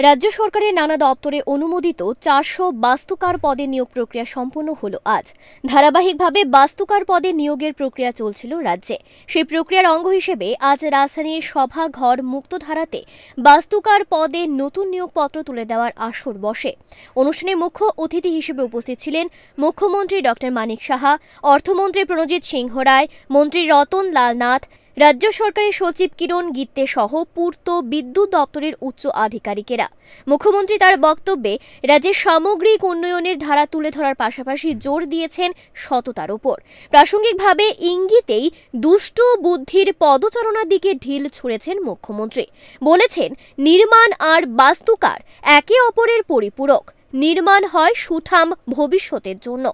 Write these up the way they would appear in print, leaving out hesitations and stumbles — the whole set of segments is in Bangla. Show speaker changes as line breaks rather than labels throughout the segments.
রাজ্য সরকারের নানা দপ্তরে অনুমোদিত 400 বাস্তুকার পদে নিয়োগ প্রক্রিয়া সম্পন্ন হলো আজ। ধারাবাহিকভাবে বাস্তুকার পদে নিয়োগের প্রক্রিয়া চলছিল রাজ্যে। সেই প্রক্রিয়ার অঙ্গ হিসেবে আজ রাজধানীর সভাঘর মুক্তধারাতে বাস্তুকার পদে নতুন নিয়োগপত্র তুলে দেওয়ার আসর বসে। অনুষ্ঠানে মুখ্য অতিথি হিসেবে উপস্থিত ছিলেন মুখ্যমন্ত্রী ডক্টর মানিক সাহা, অর্থমন্ত্রী প্রণজিৎ সিংহ রায়, মন্ত্রী রতন লাল নাথ, রাজ্য সরকারের সচিব কিরণ গিত্তে সহ পূর্ত বিদ্যুৎ দপ্তরের উচ্চ আধিকারিকেরা। মুখ্যমন্ত্রী তার বক্তব্যে রাজ্যের সামগ্রিক উন্নয়নের ধারা তুলে ধরার পাশাপাশি জোর দিয়েছেন সততার উপর। প্রাসঙ্গিকভাবে ইঙ্গিতেই দুষ্ট বুদ্ধির পদচারণার দিকে ঢিল ছুঁড়েছেন মুখ্যমন্ত্রী। বলেছেন, নির্মাণ আর বাস্তুকার একে অপরের পরিপূরক। নির্মাণ হয় সুঠাম ভবিষ্যতের জন্য,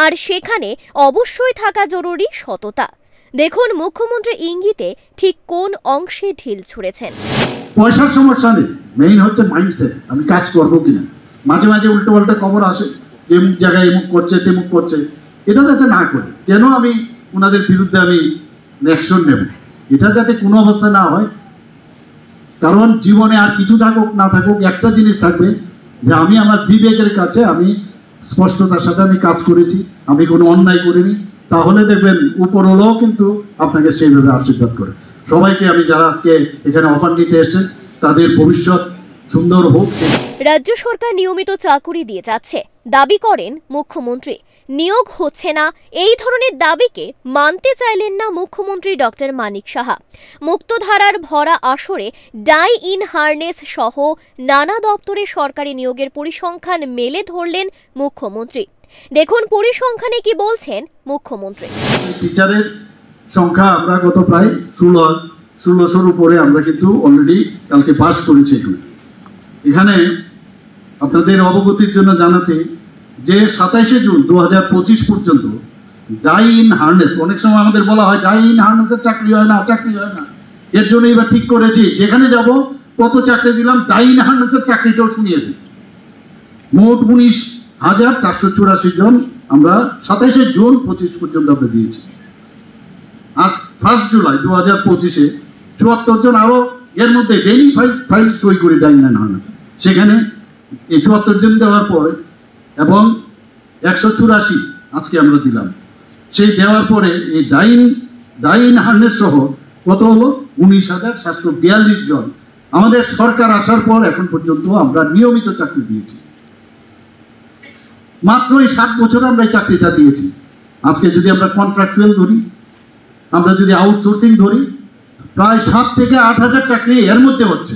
আর সেখানে অবশ্যই থাকা জরুরি সততা। দেখুন মুখ্যমন্ত্রী ইঙ্গিতে ঠিক কোন অংশে ঢিল ছুঁড়েছেন।
পয়সার সমস্যা নেই, মেইন হচ্ছে মাইন্ডসেট, আমি কাজ করবো কিনা। মাঝে মাঝে উল্টো পাল্টা খবর আসে, এমুক জায়গায় এমুক করছে তেমুক করছে, এটা যাতে না করে, কেন আমি ওনাদের বিরুদ্ধে আমি অ্যাকশন নেব, এটা যাতে কোনো অবস্থা না হয়। কারণ জীবনে আর কিছু থাকুক না থাকুক, একটা জিনিস থাকবে যে আমি আমার বিবেকের কাছে আমি স্পষ্টতার সাথে আমি কাজ করেছি, আমি কোনো অন্যায় করিনি। তাহলে দেখবেন উপরওয়ালাও কিন্তু আপনাকে সেইভাবে আশীর্বাদ করে। সবাইকে আমি যারা আজকে এখানে অফার নিতে এসেছেন তাদের ভবিষ্যৎ সুন্দর হোক।
রাজ্য সরকার নিয়মিত চাকুরি দিয়ে যাচ্ছে দাবি করেন মুখ্যমন্ত্রী। নিয়োগ হচ্ছে না, এই ধরনের দাবিকে মানতে চাইলেন না মুখ্যমন্ত্রী ডক্টর মানিক সাহা। মুক্তধারার ভরা আসরে ডাই ইন হারনেস সহ নানা দপ্তরে সরকারি নিয়োগের পরিসংখ্যান মেলে ধরলেন মুখ্যমন্ত্রী। দেখুন পরিসংখ্যানে কি বলছেন মুখ্যমন্ত্রী।
টিচারের সংখ্যা আমরা গত প্রায় 1600-র উপরে আমরা কিন্তু অলরেডি কালকে পাস করেছি। এখানে আপনাদের অবগতির জন্য জানাতে যে 27শে জুন 2025 পর্যন্ত ডাই ইন হারনেস, অনেক সময় আমাদের বলা হয় ডাই ইন হারনেসের চাকরি হয় না, চাকরি হয় না। এর জন্য এবার ঠিক করেছি যেখানে যাব কত চাকরি দিলাম, ডাই ইন হারনেসের চাকরিটাও শুনিয়ে দিই। মোট 19,484 জন আমরা 27শে জুন 25 পর্যন্ত আমরা দিয়েছি। আজ 1 জুলাই 2025-এ 74 জন আরো এর মধ্যে ডেইলি ফাইল সই করি ডাইন ইন হারনেস, সেখানে এই 74 জন দেওয়ার পরে এবং 184 আজকে আমরা দিলাম। সেই দেওয়ার পরে এই ডাইন হারনেস সহ কত হলো 19,742 জন আমাদের সরকার আসার পর এখন পর্যন্ত আমরা নিয়মিত চাকরি দিয়েছি। মাত্র এই 7 বছর আমরা এই চাকরিটা দিয়েছি। আজকে যদি আমরা কন্ট্রাকচুয়াল ধরি, আমরা যদি আউটসোর্সিং ধরি, প্রায় 7 থেকে 8,000 চাকরি এর মধ্যে হচ্ছে।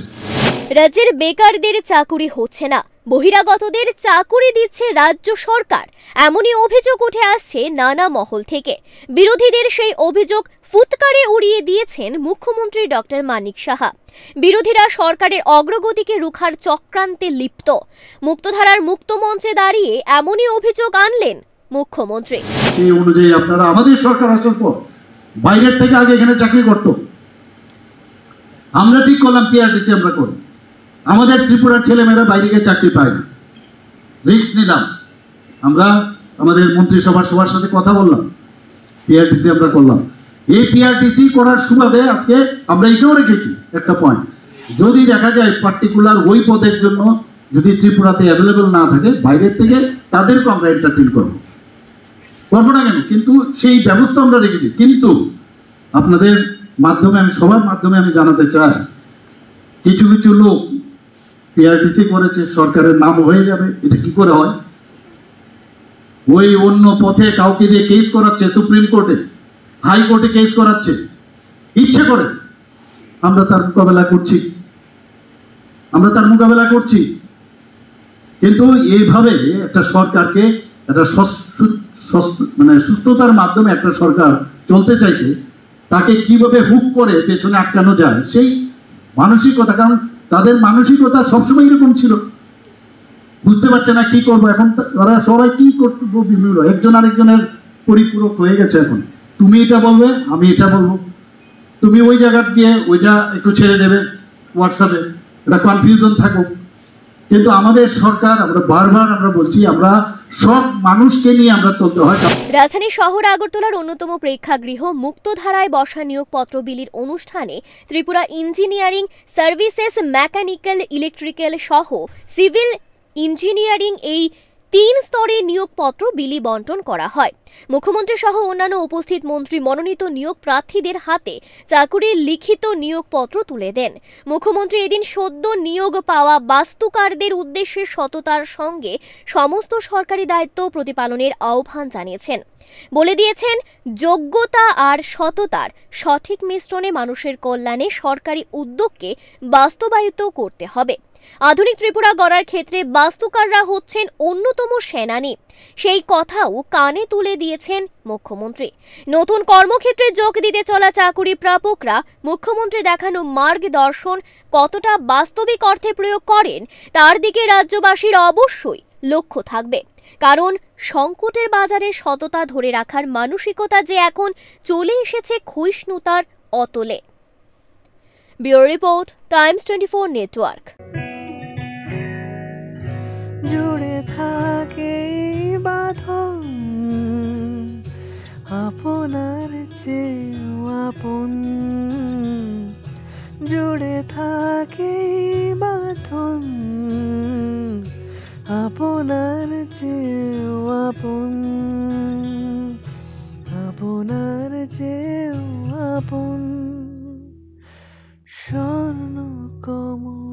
রাজ্যের বেকারদের চাকুরি হচ্ছে না, বহিরাগতদের চাকুরি দিচ্ছে রাজ্য সরকার, এমনই অভিযোগ উঠে আসছে নানা মহল থেকে। বিরোধীদের সেই অভিযোগ ফুৎকারে উড়িয়ে দিয়েছেন মুখ্যমন্ত্রী ডক্টর মানিক সাহা। বিরোধীরা সরকারের অগ্রগতিকে রুখার চক্রান্তে লিপ্ত। মুক্তধারার মুক্ত মঞ্চে দাঁড়িয়ে এমনই অভিযোগ আনলেন মুখ্যমন্ত্রী।
এই অনুযায়ী আপনারা আমাদের সরকার আসার পর বাইরের থেকে আগে এখানে চাকরি করত, আমরা ঠিক করলাম পিআরটিসি আমরা করি। আমাদের ত্রিপুরার ছেলেমেয়েরা বাইরে গিয়ে চাকরি পায় না, রিস্ক নিলাম। আমরা আমাদের মন্ত্রিসভার সবার সাথে কথা বললাম, পিআরটিসি আমরা করলাম। এই পিআরটিসি করার সুবাদে আজকে আমরা এটাও রেখেছি একটা পয়েন্ট, যদি দেখা যায় পার্টিকুলার ওই পদের জন্য যদি ত্রিপুরাতে অ্যাভেলেবল না থাকে, বাইরের থেকে তাদেরকে আমরা এন্টারটেইন করবো না কেন, কিন্তু সেই ব্যবস্থা আমরা রেখেছি। কিন্তু আপনাদের মাধ্যমে আমি সবার মাধ্যমে আমি জানাতে চাই, কিছু কিছু লোক পিআরটিসি করেছে, সরকারের নাম হয়ে যাবে, এটা কি করে হয়? ওই অন্য পথে কাউকে দিয়ে কেস করাচ্ছে, সুপ্রিম কোর্টে হাইকোর্টে কেস করাচ্ছে ইচ্ছে করে। আমরা তার মোকাবেলা করছি, কিন্তু এইভাবে একটা সরকারকে একটা মানে সুস্থতার মাধ্যমে একটা সরকার চলতে চাইছে, তাকে কিভাবে হুক করে পেছনে আটকানো যায় সেই মানসিকতা, কারণ তাদের মানসিকতা সবসময় এরকম ছিল, বুঝতে পারছে না কি করবো। এখন তারা সবাই কি করবো বিভিন্ন, একজন আরেকজনের পরিপূরক হয়ে গেছে। এখন তুমি এটা বলবে, আমি এটা বলবো, তুমি ওই জায়গা দিয়ে ওইটা একটু ছেড়ে দেবে হোয়াটসঅ্যাপে, এটা কনফিউশন থাকুক। কিন্তু আমাদের সরকার, আমরা বারবার বলছি, আমরা সব মানুষকে নিয়ে আমরা চলতে হয়।
রাজধানী শহর আগরতলার অন্যতম প্রেক্ষাগৃহ মুক্তধারায় বসা নিয়োগপত্র বিলির অনুষ্ঠানে Tripura engineering services, mechanical, electrical সহ সিভিল ইঞ্জিনিয়ারিং এই 3 স্তরে নিয়োগপত্র বিলি বন্টন করা হয়। মুখ্যমন্ত্রী সহ অন্যান্য উপস্থিত মন্ত্রী মনোনীত নিয়োগ প্রার্থীদের হাতে চাকুরির লিখিত নিয়োগপত্র তুলে দেন। মুখ্যমন্ত্রী এদিন সদ্য নিয়োগ পাওয়া বাস্তুকারদের উদ্দেশ্যে সততার সঙ্গে সমস্ত সরকারি দায়িত্ব প্রতিপালনের আহ্বান জানিয়েছেন। বলে দিয়েছেন, যোগ্যতা আর সততার সঠিক মিশ্রণে মানুষের কল্যাণে সরকারি উদ্যোগকে বাস্তবায়িত করতে হবে। আধুনিক ত্রিপুরা গড়ার ক্ষেত্রে বাস্তুকাররা হচ্ছেন অন্যতম সেনানী, সেই কথাও কানে তুলে দিয়েছেন মুখ্যমন্ত্রী। নতুন কর্মক্ষেত্রে যোগ দিতে চলা চাকুরি প্রাপকরা মুখ্যমন্ত্রী দেখানো মার্গদর্শন কতটা বাস্তবিক অর্থে প্রয়োগ করেন তার দিকে রাজ্যবাসীর অবশ্যই লক্ষ্য থাকবে। কারণ সংকটের বাজারে সততা ধরে রাখার মানসিকতা যে এখন চলে এসেছে ক্ষয়িষ্ণুতার অতলে। Bureau report, Times 24 network.
জুড়ে থাকে বাঁধন আপনার চেয়েও আপন, জুড়ে থাকে বাঁধন আপনার চেয়েও আপন, আপনার চেয়েও আপন। স্বর্ণ কমল